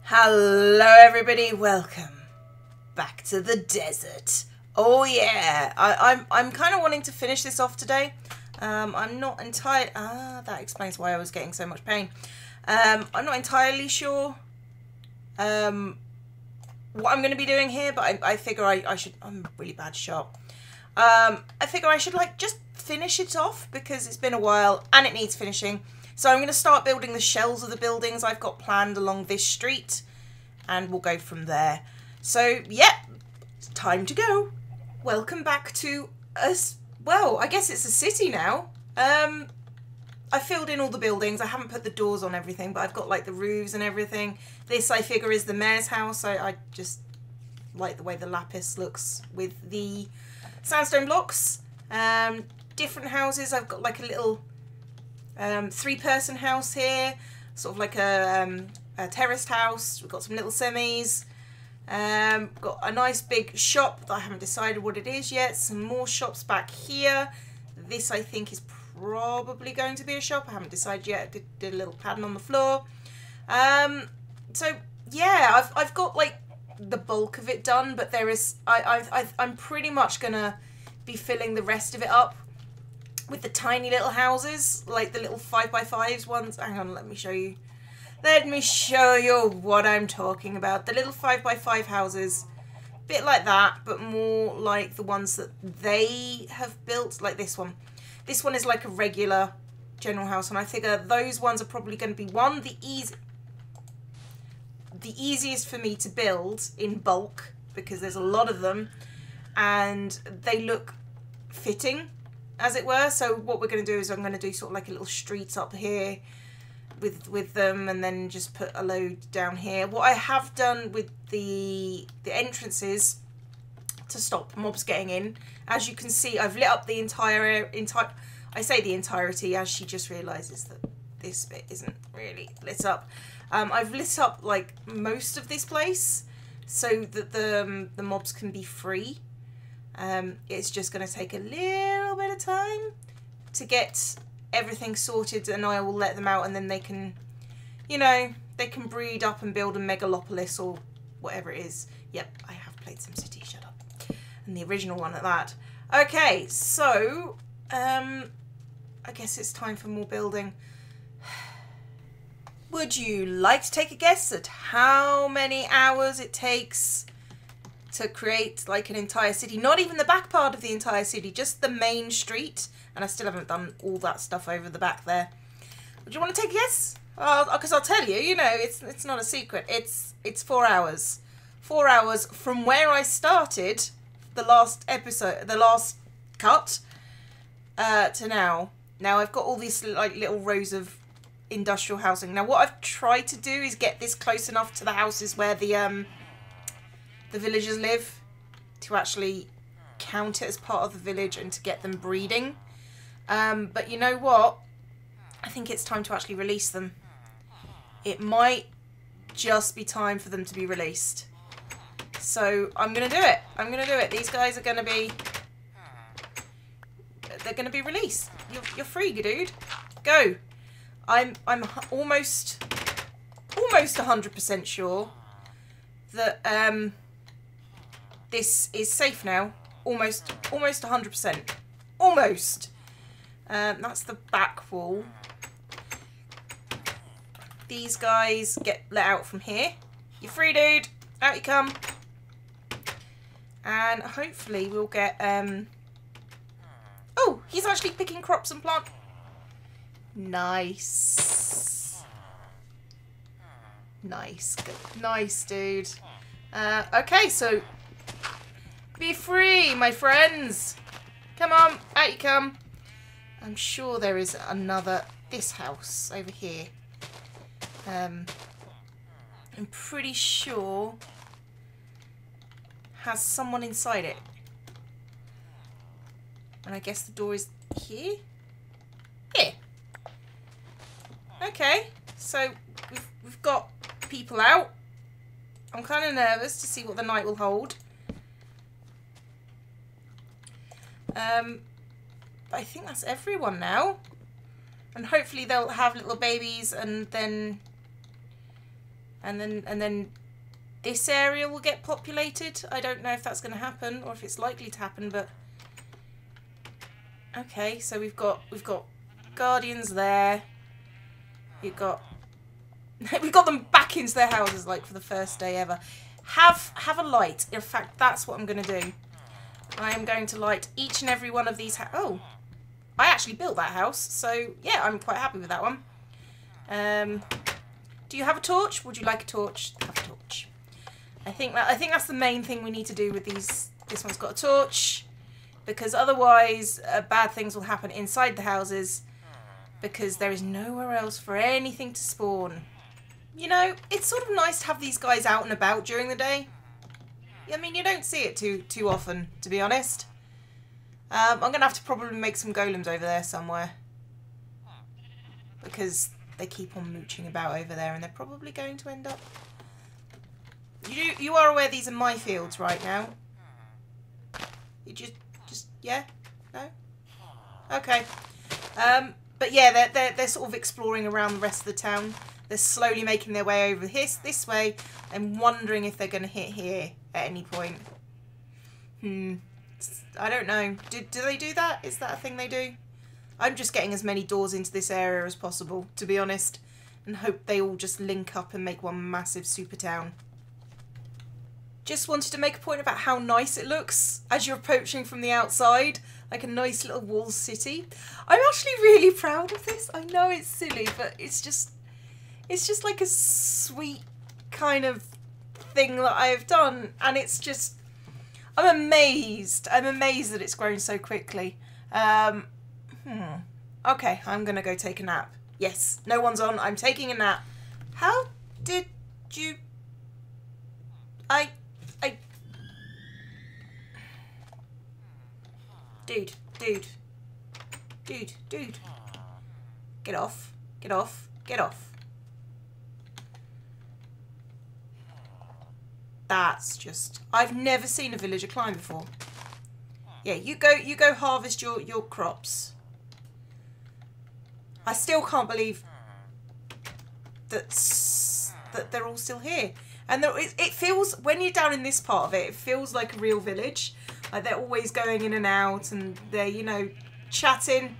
Hello everybody, welcome back to the desert. Oh yeah, I'm kind of wanting to finish this off today. I'm not entirely, that explains why I was getting so much pain. I'm not entirely sure what I'm going to be doing here, but I figure I should, I'm a really bad shot. I figure I should like just finish it off because it's been a while and it needs finishing. So I'm going to start building the shells of the buildings I've got planned along this street, and we'll go from there. So, yeah, it's time to go. Welcome back to us. Well, I guess it's a city now. I filled in all the buildings. I haven't put the doors on everything, but I've got like the roofs and everything. This, I figure, is the mayor's house. I just like the way the lapis looks with the sandstone blocks. Different houses. I've got like a little three-person house here, sort of like a terraced house. We've got some little semis. Got a nice big shop that I haven't decided what it is yet. Some more shops back here. This I think is probably going to be a shop. I haven't decided yet. I did a little pattern on the floor. So yeah, I've got like the bulk of it done, but there is I'm pretty much gonna be filling the rest of it up with the tiny little houses, like the little 5x5s ones. Hang on, let me show you. Let me show you what I'm talking about. The little 5x5 houses, bit like that, but more like the ones that they have built, like this one. This one is like a regular general house, and I figure those ones are probably going to be the easiest for me to build in bulk because there's a lot of them, and they look fitting, as it were. So what we're going to do is I'm going to do sort of like a little street up here with them, and then just put a load down here. What I have done with the entrances to stop mobs getting in, as you can see, I've lit up the entire I say the entirety as she just realizes that this bit isn't really lit up. I've lit up like most of this place so that the mobs can be free. It's just going to take a little bit of time to get everything sorted, and I will let them out, and then they can, you know, they can breed up and build a megalopolis or whatever it is. Yep, I have played SimCity, shut up. And the original one at that. Okay, so, I guess it's time for more building. Would you like to take a guess at how many hours it takes to create like an entire city? Not even the back part of the entire city, just the main street. And I still haven't done all that stuff over the back there. Would you want to take a guess? Because I'll tell you, you know, it's not a secret. It's 4 hours. 4 hours from where I started the last episode, the last cut, to now. Now I've got all these like little rows of industrial housing. Now what I've tried to do is get this close enough to the houses where the villagers live to actually count it as part of the village and to get them breeding. But you know what? I think it's time to actually release them. It might just be time for them to be released. So I'm going to do it. I'm going to do it. These guys are going to be... They're going to be released. You're free, dude. Go. I'm almost 100% sure that this is safe now. Almost 100%. Almost. That's the back wall. These guys get let out from here. You're free, dude. Out you come. And hopefully we'll get... Oh, he's actually picking crops and plant. Nice. Nice. Nice, dude. Okay, so... Be free, my friends. Come on, out you come. I'm sure there is another, this house over here. I'm pretty sure has someone inside it. And I guess the door is here? Here. Okay, so we've got people out. I'm kind of nervous to see what the night will hold. I think that's everyone now. And hopefully they'll have little babies, and then And then this area will get populated. I don't know if that's going to happen or if it's likely to happen, but okay. So we've got guardians there. We've got them back into their houses like for the first day ever. Have a light. In fact, that's what I'm going to do. I am going to light each and every one of these. Oh, I actually built that house, so yeah, I'm quite happy with that one. Do you have a torch? Would you like a torch? Have a torch. I think that's the main thing we need to do with these. This one's got a torch, because otherwise bad things will happen inside the houses, because there is nowhere else for anything to spawn. You know, it's sort of nice to have these guys out and about during the day. I mean, you don't see it too often, to be honest. I'm going to have to probably make some golems over there somewhere, because they keep on mooching about over there, and they're probably going to end up... You are aware these are my fields right now? You just yeah? No? Okay. But yeah, they're sort of exploring around the rest of the town. They're slowly making their way over this way and wondering if they're going to hit here at any point. I don't know. Do they do that? Is that a thing they do? I'm just getting as many doors into this area as possible, to be honest, and hope they all just link up and make one massive super town. Just wanted to make a point about how nice it looks as you're approaching from the outside, like a nice little walled city. I'm actually really proud of this. I know it's silly, but it's just like a sweet kind of thing that I have done, and it's just, I'm amazed. I'm amazed that it's grown so quickly. Okay, I'm gonna go take a nap. Yes, no one's on. I'm taking a nap. How did you... Dude. Get off. Get off. Get off. That's just... I've never seen a villager climb before. Yeah, you go harvest your crops. I still can't believe that they're all still here. And it feels, when you're down in this part of it, it feels like a real village. Like they're always going in and out, and they're, you know, chatting.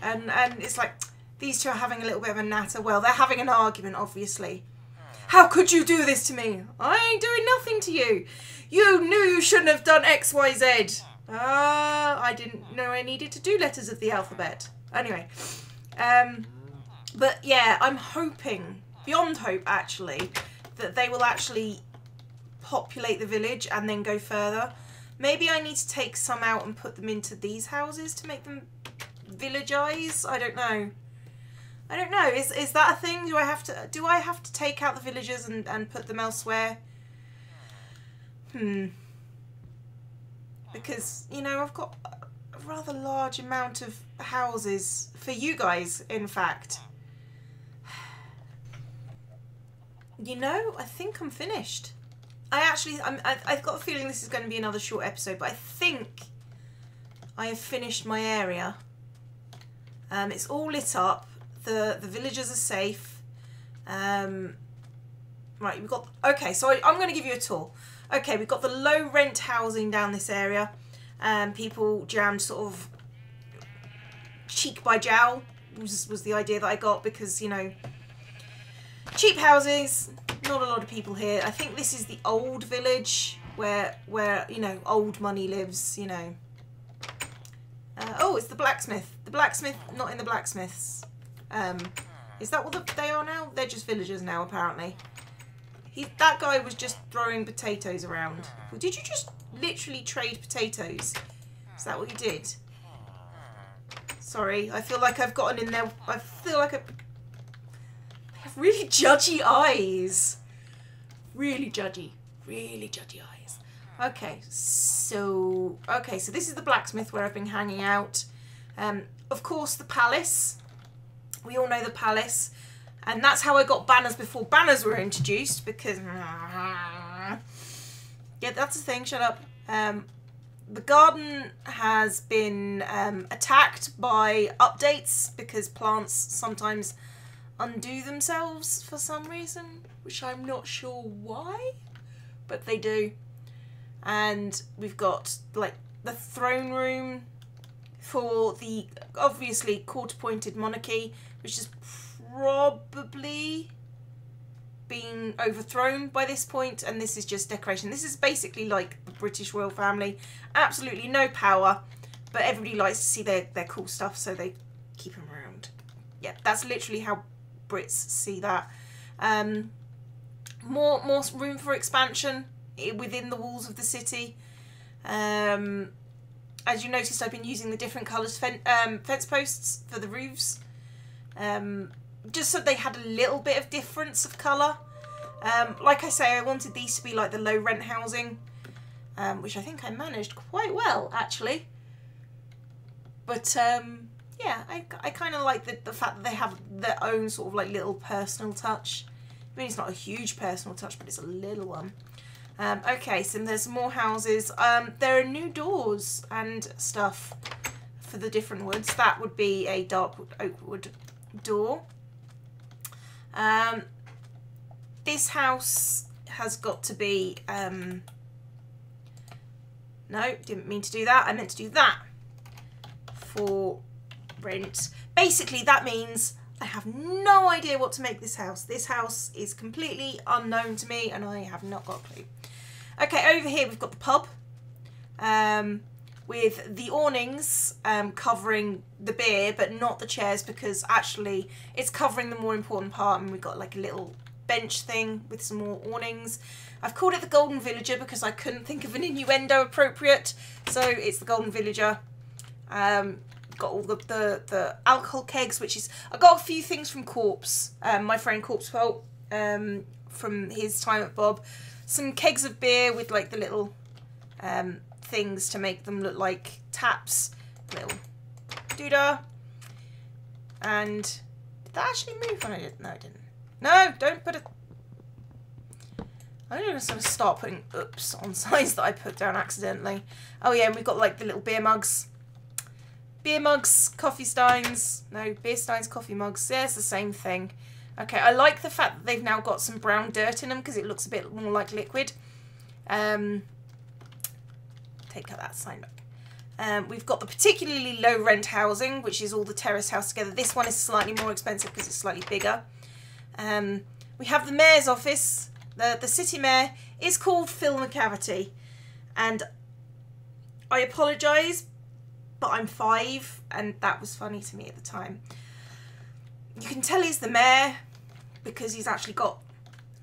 And it's like, these two are having a little bit of a natter. Well, they're having an argument, obviously. How could you do this to me? I ain't doing nothing to you. You knew you shouldn't have done X, Y, Z. I didn't know I needed to do letters of the alphabet. Anyway, but yeah, I'm hoping, beyond hope actually, that they will actually populate the village and then go further. Maybe I need to take some out and put them into these houses to make them villagize. I don't know. I don't know. Is that a thing? Do I have to take out the villagers and put them elsewhere? Because, you know, I've got a rather large amount of houses for you guys, in fact. You know, I think I'm finished. I've got a feeling this is going to be another short episode, but I think I have finished my area. It's all lit up. The villagers are safe. Right, we've got... Okay, so I'm going to give you a tour. Okay, we've got the low rent housing down this area. People jammed sort of cheek by jowl was the idea that I got, because, you know, cheap houses, not a lot of people here. I think this is the old village where you know, old money lives, you know. Oh, it's the blacksmith. The blacksmith, not in the blacksmiths. Is that what they are now? They're just villagers now, apparently. That guy was just throwing potatoes around. Did you just literally trade potatoes? Is that what you did? Sorry, I feel like I've gotten in there. I feel like they have really judgy eyes. Really judgy eyes. Okay, so this is the blacksmith where I've been hanging out. Of course, the palace. We all know the palace. And that's how I got banners before banners were introduced, because... Yeah, that's the thing, shut up. The garden has been attacked by updates, because plants sometimes undo themselves for some reason, which I'm not sure why, but they do. And we've got like the throne room for the obviously court-appointed monarchy, which has probably been overthrown by this point, and this is just decoration. This is basically like the British royal family. Absolutely no power, but everybody likes to see their cool stuff, so they keep them around. Yeah, that's literally how Brits see that. More room for expansion within the walls of the city. As you noticed, I've been using the different colours fence posts for the roofs, just so they had a little bit of difference of colour. Like I say, I wanted these to be like the low rent housing, which I think I managed quite well actually. But yeah, I kind of like the fact that they have their own sort of like little personal touch. I mean, it's not a huge personal touch, but it's a little one. Okay, so there's more houses. There are new doors and stuff for the different woods. That would be a dark oak wood door. This house has got to be... no, didn't mean to do that. I meant to do that for rent. Basically, that means I have no idea what to make this house. This house is completely unknown to me and I have not got a clue. Okay, over here we've got the pub with the awnings covering the beer, but not the chairs, because actually it's covering the more important part, and we've got like a little bench thing with some more awnings. I've called it the Golden Villager because I couldn't think of an innuendo appropriate, so it's the Golden Villager. Got all the alcohol kegs, which is... I got a few things from Corpse, my friend Corpse Pelt, from his time at Bob. Some kegs of beer with like the little things to make them look like taps. Little doodah. And did that actually move when I did? No, it didn't. No, don't put it... I'm just going to start putting oops on signs that I put down accidentally. Oh yeah, and we've got like the little beer mugs. Beer mugs, coffee steins. No, beer steins, coffee mugs. Yeah, it's the same thing. Okay, I like the fact that they've now got some brown dirt in them because it looks a bit more like liquid. Take that sign back. We've got the particularly low rent housing, which is all the terrace house together. This one is slightly more expensive because it's slightly bigger. We have the mayor's office. The city mayor is called Phil McCavity, and I apologise, but I'm 5 and that was funny to me at the time. You can tell he's the mayor because he's actually got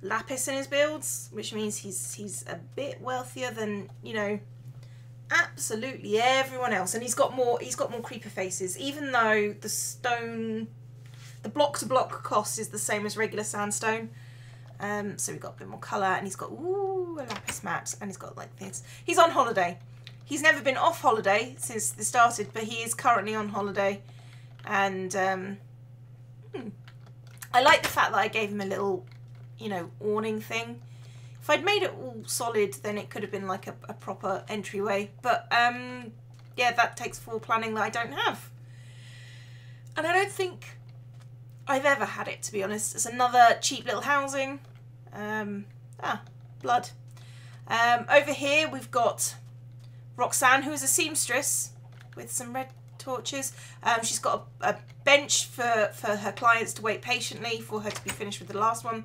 lapis in his builds, which means he's a bit wealthier than, you know, absolutely everyone else. And he's got more creeper faces, even though the block to block cost is the same as regular sandstone. So we've got a bit more colour, and he's got a lapis mat, and he's got like this. He's on holiday. He's never been off holiday since this started, but he is currently on holiday. And I like the fact that I gave him a little, you know, awning thing. If I'd made it all solid, then it could have been like a proper entryway. But yeah, that takes full planning that I don't have. And I don't think I've ever had it, to be honest. It's another cheap little housing. Blood. Over here we've got Roxanne, who is a seamstress with some red torches. She's got a bench for her clients to wait patiently for her to be finished with the last one.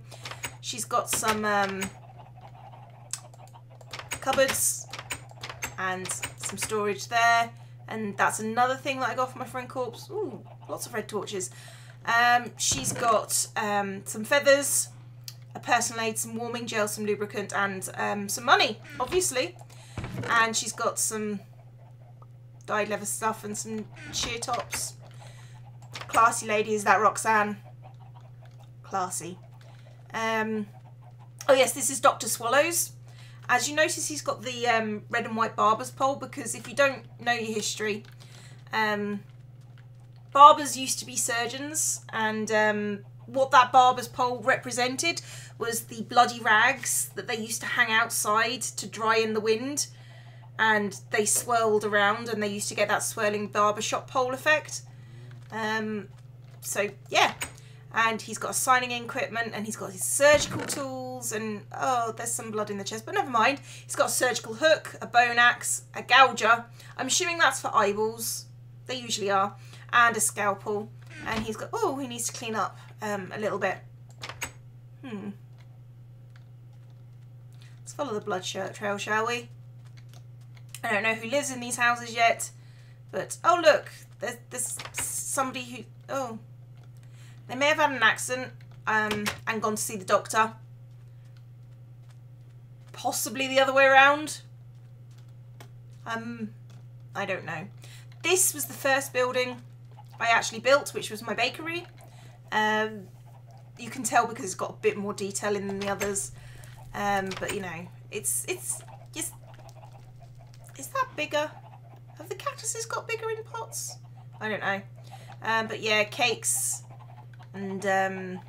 She's got some cupboards and some storage there. And that's another thing that I got from my friend Corpse. Ooh, lots of red torches. She's got some feathers, a personal aid, some warming gel, some lubricant, and some money, obviously. And she's got some dyed leather stuff and some sheer tops. Classy lady, is that Roxanne? Classy. Oh yes, this is Dr. Swallows. As you notice, he's got the red and white barber's pole, because if you don't know your history, barbers used to be surgeons, and what that barber's pole represented was the bloody rags that they used to hang outside to dry in the wind, and they swirled around, and they used to get that swirling barbershop pole effect. So yeah, And he's got a signing equipment, and he's got his surgical tools, and oh, there's some blood in the chest, but never mind. He's got a surgical hook, a bone axe, a gouger. I'm assuming that's for eyeballs. They usually are. And a scalpel. And he's got, oh, he needs to clean up a little bit. Let's follow the blood trail, shall we? I don't know who lives in these houses yet, but oh look, there's somebody who, oh, they may have had an accident and gone to see the doctor. Possibly the other way around. I don't know. This was the first building I actually built, which was my bakery. You can tell because it's got a bit more detail in than the others. But you know, it's just, is that bigger? Have the cactuses got bigger in pots? I don't know. But yeah, cakes and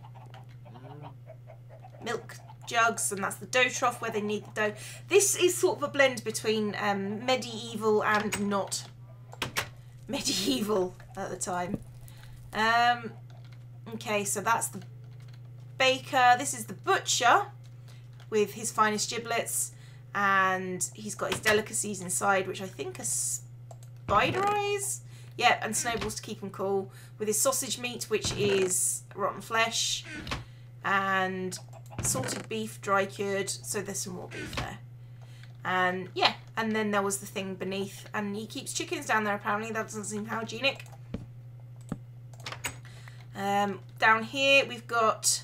milk jugs, and that's the dough trough where they knead the dough. This is sort of a blend between medieval and not medieval at the time. Okay, so that's the baker. This is the butcher with his finest giblets, and he's got his delicacies inside, which I think are spider eyes. Yeah, and snowballs to keep him cool, with his sausage meat, which is rotten flesh, and salted beef, dry cured, so there's some more beef there. And yeah, and then there was the thing beneath, and he keeps chickens down there apparently. That doesn't seem hygienic. Down here we've got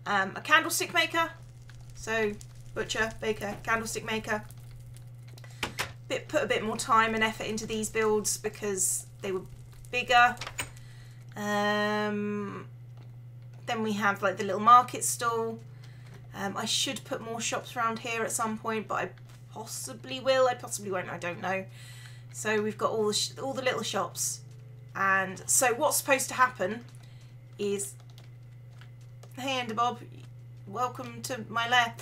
a candlestick maker. So butcher, baker, candlestick maker. Put a bit more time and effort into these builds because they were bigger. Then we have like the little market stall. I should put more shops around here at some point, but I possibly will. I possibly won't. I don't know. So we've got all the little shops, and so what's supposed to happen is, hey Enderbob, welcome to my lair.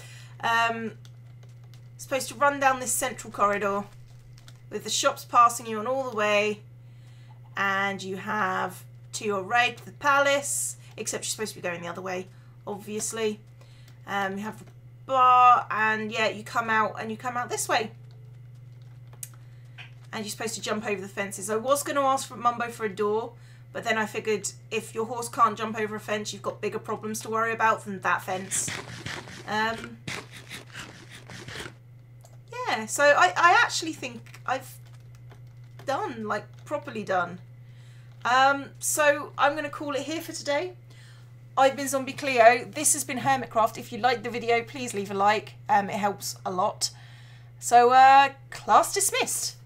Supposed to run down this central corridor with the shops passing you on all the way, and you have to your right the palace, except you're supposed to be going the other way, obviously. You have a bar, and yeah, you come out this way. And you're supposed to jump over the fences. I was going to ask for Mumbo for a door, but then I figured if your horse can't jump over a fence, you've got bigger problems to worry about than that fence. Yeah, so I actually think I've done, like, properly done. So I'm going to call it here for today. I've been Zombie Cleo. This has been Hermitcraft. If you liked the video, please leave a like. It helps a lot. So, class dismissed.